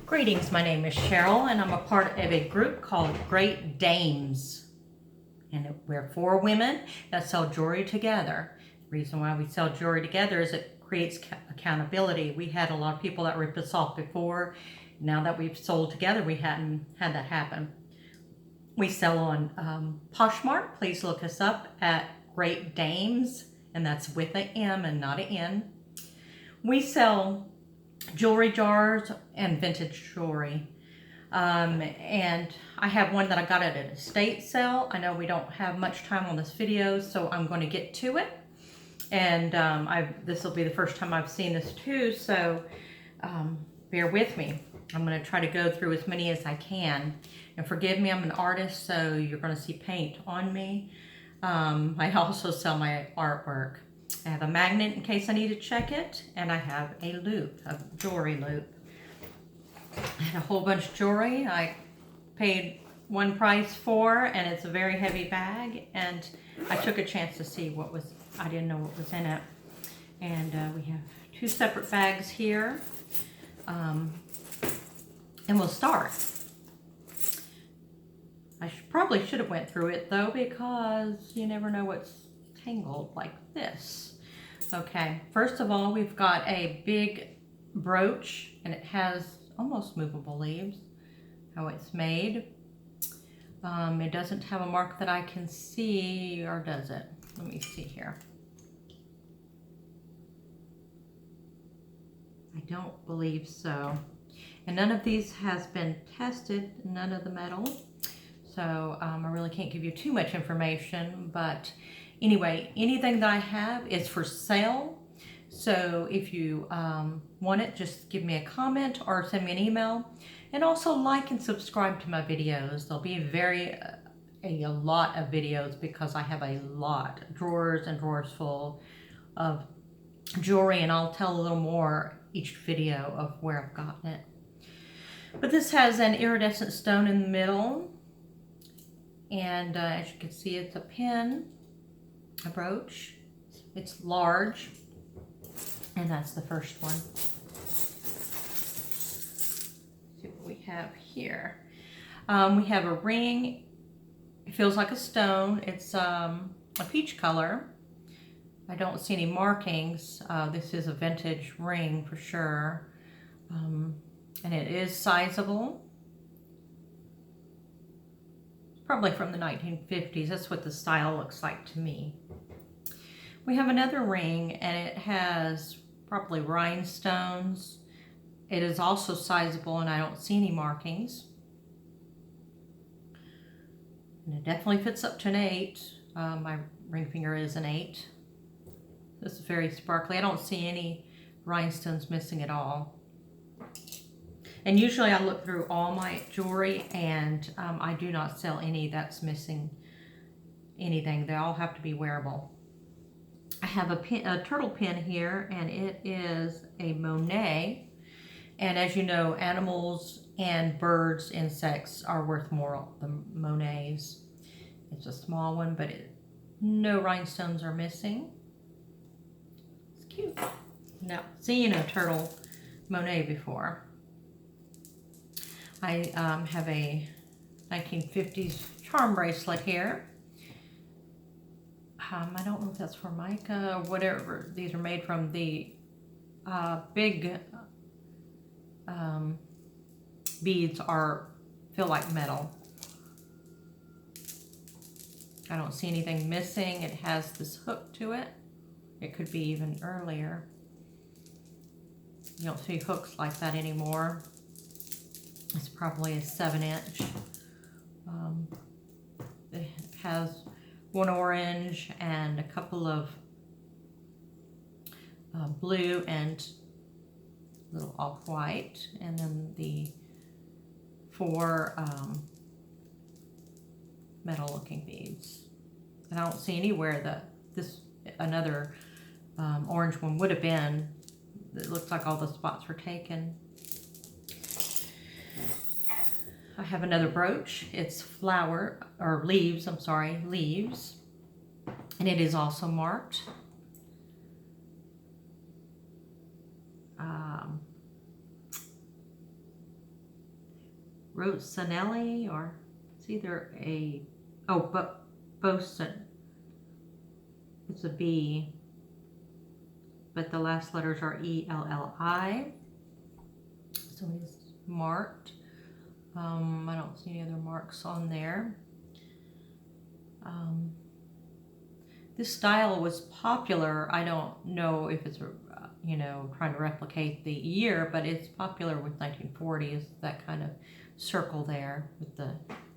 Greetings, my name is Cheryl and I'm a part of a group called Great Dames. And we're 4 women that sell jewelry together. The reason why we sell jewelry together is it creates accountability. We had a lot of people that ripped us off before. Now that we've sold together, we hadn't had that happen. We sell on Poshmark. Please look us up at Great Dames, and that's with an M and not an N. We sell jewelry jars and vintage jewelry. And I have one that I got at an estate sale. I know we don't have much time on this video, so I'm going to get to it. And this will be the first time I've seen this too, so bear with me. I'm going to try to go through as many as I can. And forgive me, I'm an artist, so you're going to see paint on me. I also sell my artwork. I have a magnet in case I need to check it, and I have a loop, a jewelry loop. I had a whole bunch of jewelry I paid one price for, and it's a very heavy bag, and I took a chance to see what was, I didn't know what was in it. And we have 2 separate bags here, and we'll start. I probably should have went through it though, because you never know what's tangled like this. Okay, first of all, we've got a big brooch, and it has almost movable leaves, how it's made. It doesn't have a mark that I can see, or does it? Let me see here. I don't believe so. And none of these has been tested, none of the metal. So I really can't give you too much information, but anyway, anything that I have is for sale. So if you want it, just give me a comment or send me an email. And also like and subscribe to my videos. There'll be a lot of videos because I have a lot, drawers and drawers full of jewelry, and I'll tell a little more each video of where I've gotten it. But this has an iridescent stone in the middle. And as you can see, it's a pin, a brooch. It's large, and that's the first one. Let's see what we have here. We have a ring. It feels like a stone. It's a peach color. I don't see any markings. This is a vintage ring for sure, and it is sizable. Probably from the 1950s. That's what the style looks like to me. We have another ring, and it has probably rhinestones. It is also sizable, and I don't see any markings. And it definitely fits up to an 8. My ring finger is an 8. This is very sparkly. I don't see any rhinestones missing at all. And usually I look through all my jewelry, and I do not sell any that's missing anything. They all have to be wearable. I have a turtle pin here, and it is a Monet. And as you know, animals and birds, insects are worth more than Monets. It's a small one, but no rhinestones are missing. It's cute. Now, seen a turtle Monet before. I have a 1950s charm bracelet here. I don't know if that's Formica or whatever these are made from. The big beads feel like metal. I don't see anything missing. It has this hook to it. It could be even earlier. You don't see hooks like that anymore. It's probably a 7-inch. It has one orange and a couple of blue and little off-white, and then the 4 metal-looking beads. And I don't see anywhere that another orange one would have been. It looks like all the spots were taken. I have another brooch. It's leaves, and it is also marked. Rosanelli, or it's either a, Boson. It's a B, but the last letters are E-L-L-I. So he's marked. I don't see any other marks on there. This style was popular. I don't know if it's, trying to replicate the year, but it's popular with 1940s, that kind of circle there with the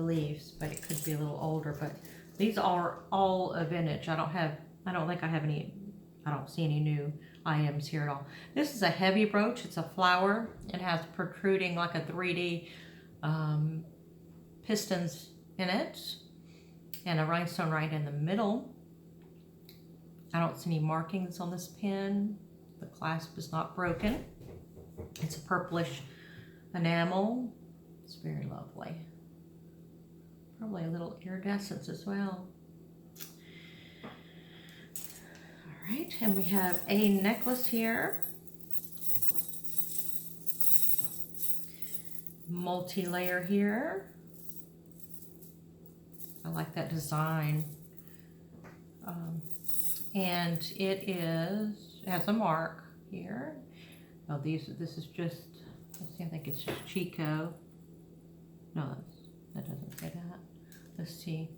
leaves, but it could be a little older. But these are all a vintage. I don't think I have any, I don't see any new items here at all. This is a heavy brooch. It's a flower. It has protruding like a 3D pistons in it, and a rhinestone right in the middle. I don't see any markings on this pin. The clasp is not broken. It's a purplish enamel. It's very lovely. Probably a little iridescence as well. All right, and we have a necklace here. Multi-layer here. I like that design. And it has a mark here. Oh, this is just, let's see, I think it's just Chico. No, that doesn't say that. Let's see.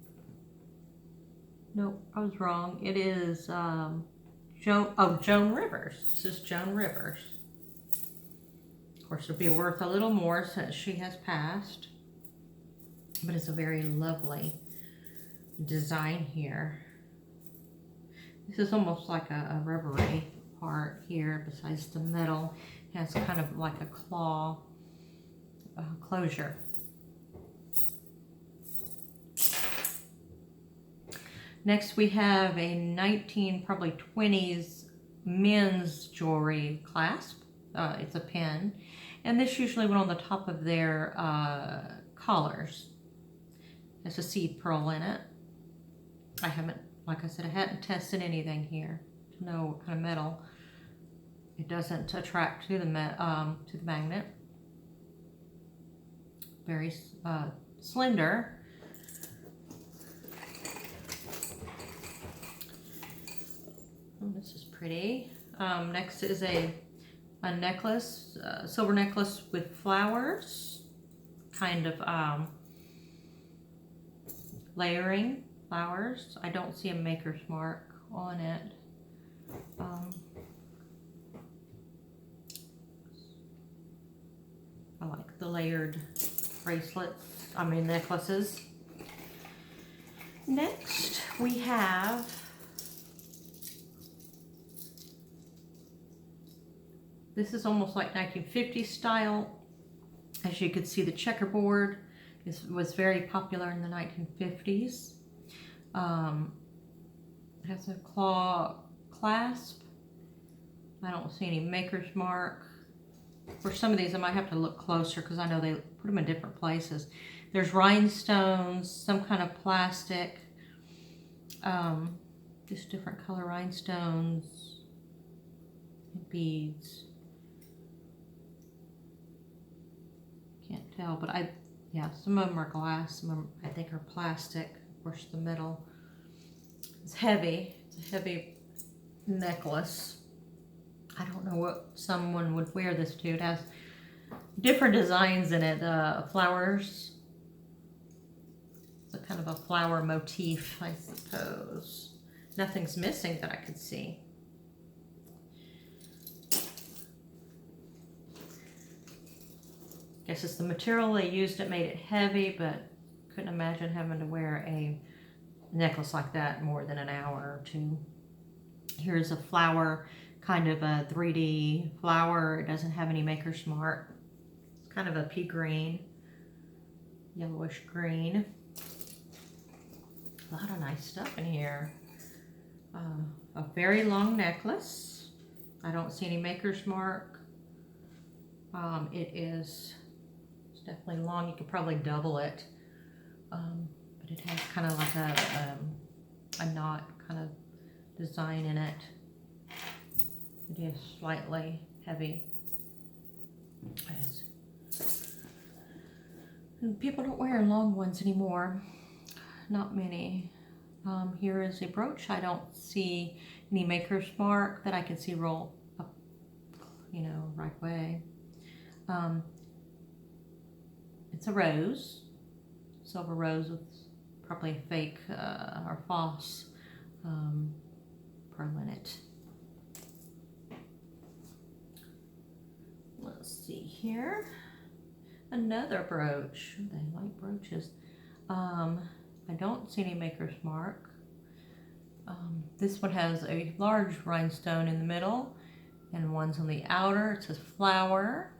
Nope, I was wrong. It is Joan Rivers. This is Joan Rivers. Of course, it'll be worth a little more since she has passed. But it's a very lovely design here. This is almost like a rubbery part here besides the metal. It has kind of like a claw closure. Next we have a probably 20s men's jewelry clasp. It's a pin. And this usually went on the top of their collars. There's a seed pearl in it. Like I said, I hadn't tested anything here to know what kind of metal. It doesn't attract to the magnet. Very slender. Oh, this is pretty. Next is a necklace, silver necklace with flowers, kind of layering flowers. I don't see a maker's mark on it. I like the layered necklaces. Next we have this is almost like 1950s style. As you can see, the checkerboard was very popular in the 1950s. It has a claw clasp. I don't see any maker's mark. For some of these, I might have to look closer because I know they put them in different places. There's rhinestones, some kind of plastic, just different color rhinestones, beads. Can't tell, but some of them are glass, some of them I think are plastic. Of course, the middle is heavy. It's a heavy necklace. I don't know what someone would wear this to. It has different designs in it. Flowers. It's a kind of a flower motif, I suppose. Nothing's missing that I could see. Guess it's the material they used that made it heavy, but couldn't imagine having to wear a necklace like that more than an hour or two. Here's a flower, kind of a 3D flower. It doesn't have any maker's mark. It's kind of a pea green, yellowish green. A lot of nice stuff in here. A very long necklace. I don't see any maker's mark. It's definitely long. You could probably double it. But it has kind of like a knot kind of design in it. It is slightly heavy. And people don't wear long ones anymore. Not many. Here is a brooch. I don't see any maker's mark that I can see roll up, you know, right away. It's a rose, silver rose with probably a fake or false pearl in it. Let's see here. Another brooch. They like brooches. I don't see any maker's mark. This one has a large rhinestone in the middle and one's on the outer. It says flower.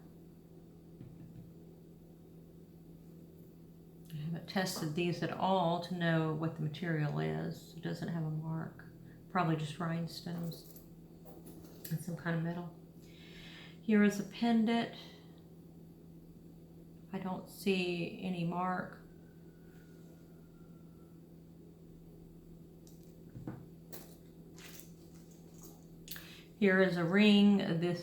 I haven't tested these at all to know what the material is. It doesn't have a mark. Probably just rhinestones and some kind of metal. Here is a pendant. I don't see any mark. Here is a ring. This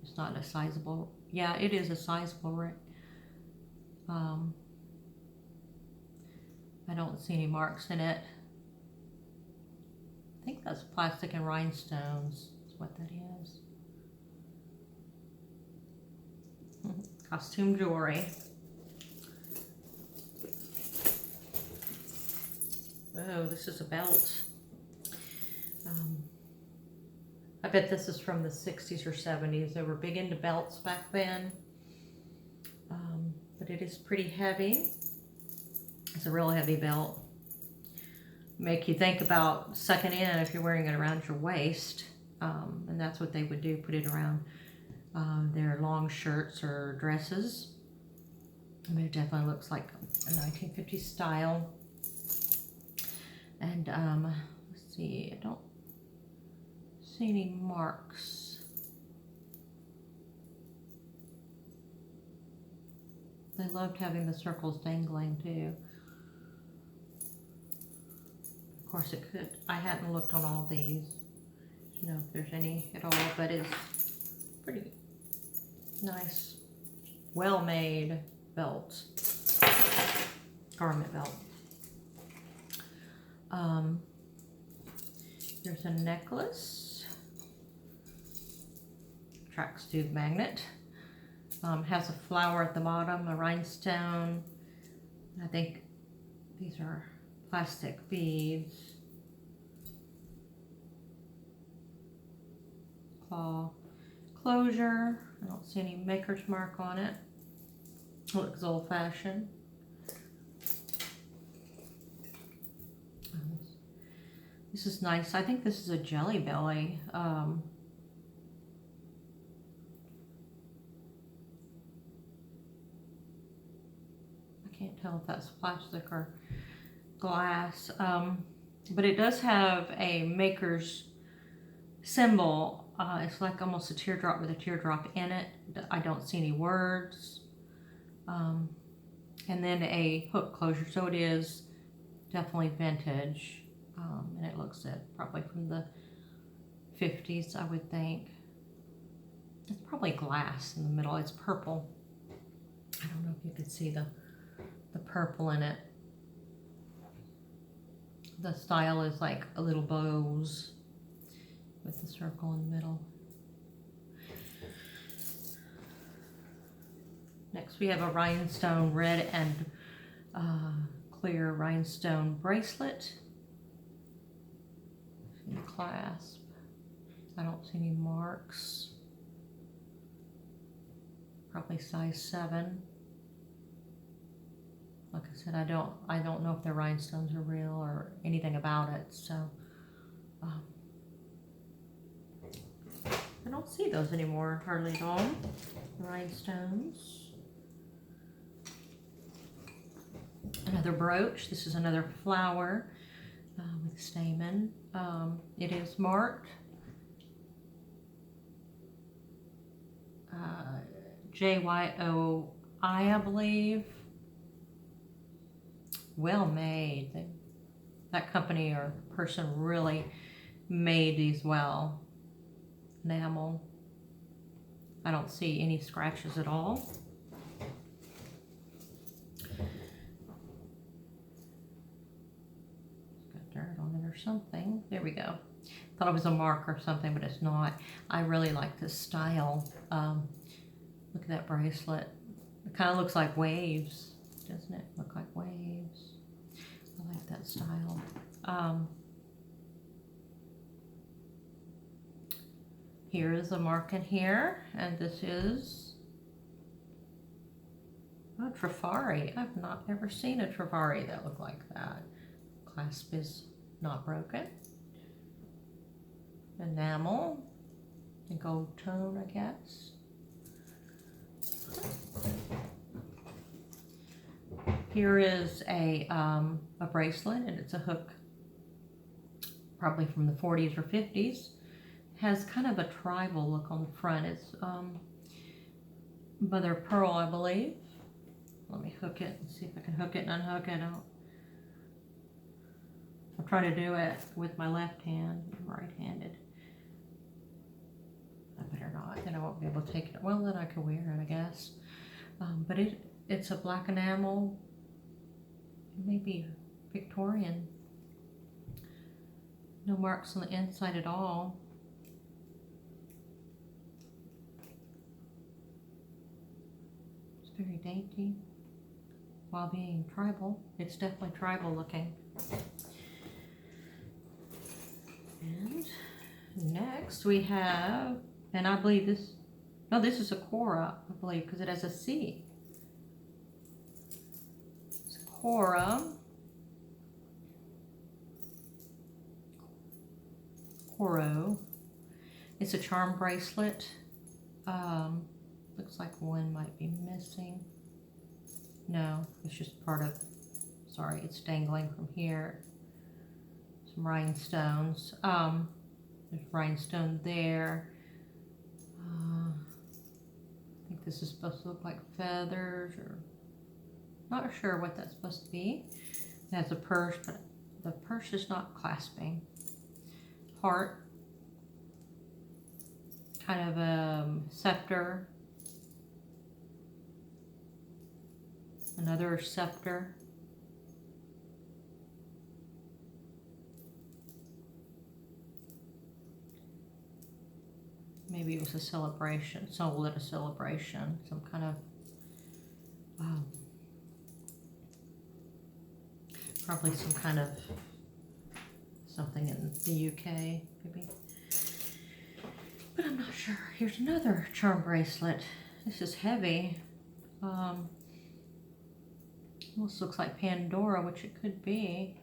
is not a sizable, yeah, it is a sizable ring. I don't see any marks in it. I think that's plastic and rhinestones is what that is. Costume jewelry. Oh, this is a belt. I bet this is from the 60s or 70s. They were big into belts back then. But it is pretty heavy. It's a real heavy belt. Make you think about sucking in if you're wearing it around your waist. And that's what they would do, put it around their long shirts or dresses. I mean, it definitely looks like a 1950s style. And let's see, I don't see any marks. They loved having the circles dangling too. Of course it could, I hadn't looked on all these, you know, if there's any at all, but it's pretty nice, well-made belt, garment belt. There's a necklace, tracksuit magnet, has a flower at the bottom, a rhinestone. I think these are plastic beads. Claw closure. I don't see any maker's mark on it. It looks old-fashioned. This is nice. I think this is a Jelly Belly. I can't tell if that's plastic or glass, but it does have a maker's symbol. It's like almost a teardrop with a teardrop in it. I don't see any words. And then a hook closure, so it is definitely vintage. And it looks at probably from the 50s, I would think. It's probably glass in the middle. It's purple. I don't know if you can see the purple in it. The style is like a little bows with the circle in the middle. Next we have a rhinestone red and clear rhinestone bracelet. Clasp. I don't see any marks. Probably size 7. Like I said, I don't know if the rhinestones are real or anything about it, so I don't see those anymore hardly at all. Rhinestones. Another brooch. This is another flower with stamen. It is marked JYOI, I believe. Well made. That company or person really made these well. Enamel. I don't see any scratches at all. something. There we go. Thought it was a mark or something, but it's not. I really like this style. Look at that bracelet. It kind of looks like waves, doesn't it? Look like waves. I like that style. Here is a mark in here, and this is a Trifari. I've not ever seen a Trifari that looked like that. Clasp is not broken. Enamel, a gold tone, I guess. Here is a bracelet, and it's a hook, probably from the 40s or 50s. Has kind of a tribal look on the front. It's mother of pearl, I believe. Let me hook it and see if I can hook it and unhook it. I'll try to do it with my left hand. I'm right-handed. I better not, then I won't be able to take it. Well, then I can wear it, I guess. But it's a black enamel, maybe Victorian. No marks on the inside at all. It's very dainty while being tribal. It's definitely tribal looking. And next we have, and I believe this, no, this is a Cora, I believe, because it has a C. It's Cora. Coro. It's a charm bracelet. Looks like one might be missing. No, it's just part of, sorry, it's dangling from here. Some rhinestones. There's rhinestone there. I think this is supposed to look like feathers, or not sure what that's supposed to be. It has a purse, but the purse is not clasping. Heart. Kind of a scepter. Another scepter. Maybe it was a celebration, sold at a celebration, some kind of, probably some kind of something in the UK, maybe. But I'm not sure. Here's another charm bracelet. This is heavy. Almost looks like Pandora, which it could be.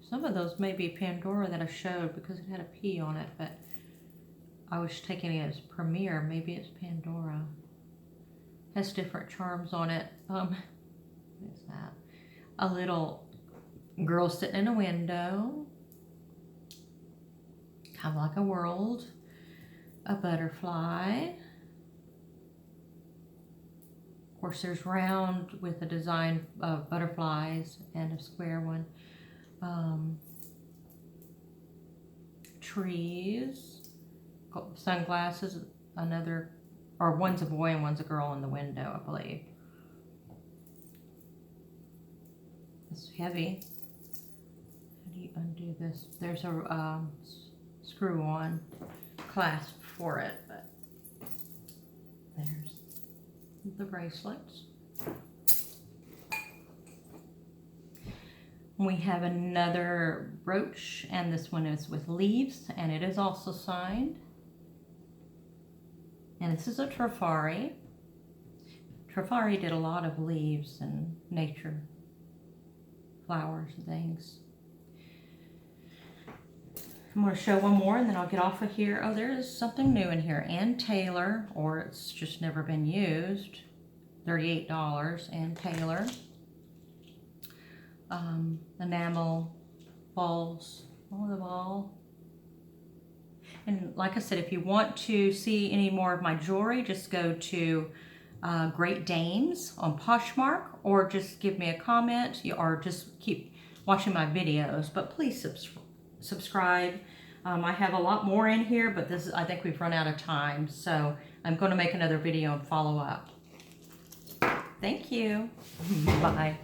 Some of those may be Pandora that I showed because it had a P on it, but I was taking it as Premier. Maybe it's Pandora. Has different charms on it. What is that? A little girl sitting in a window. Kind of like a world. A butterfly. Of course, there's round with a design of butterflies and a square one. Trees, sunglasses, another, or one's a boy and one's a girl in the window, I believe. It's heavy. How do you undo this? There's a screw-on clasp for it, but there's the bracelets. We have another brooch, and this one is with leaves, and it is also signed. And this is a Trifari. Trifari did a lot of leaves and nature, flowers and things. I'm going to show one more and then I'll get off of here. Oh, there is something new in here. Ann Taylor, or it's just never been used. $38, Ann Taylor. Enamel balls, all the ball. And like I said, if you want to see any more of my jewelry, just go to Great Dames on Poshmark, or just give me a comment, or just keep watching my videos. But please subscribe. I have a lot more in here, but this is, I think we've run out of time, so I'm going to make another video and follow up. Thank you. Bye.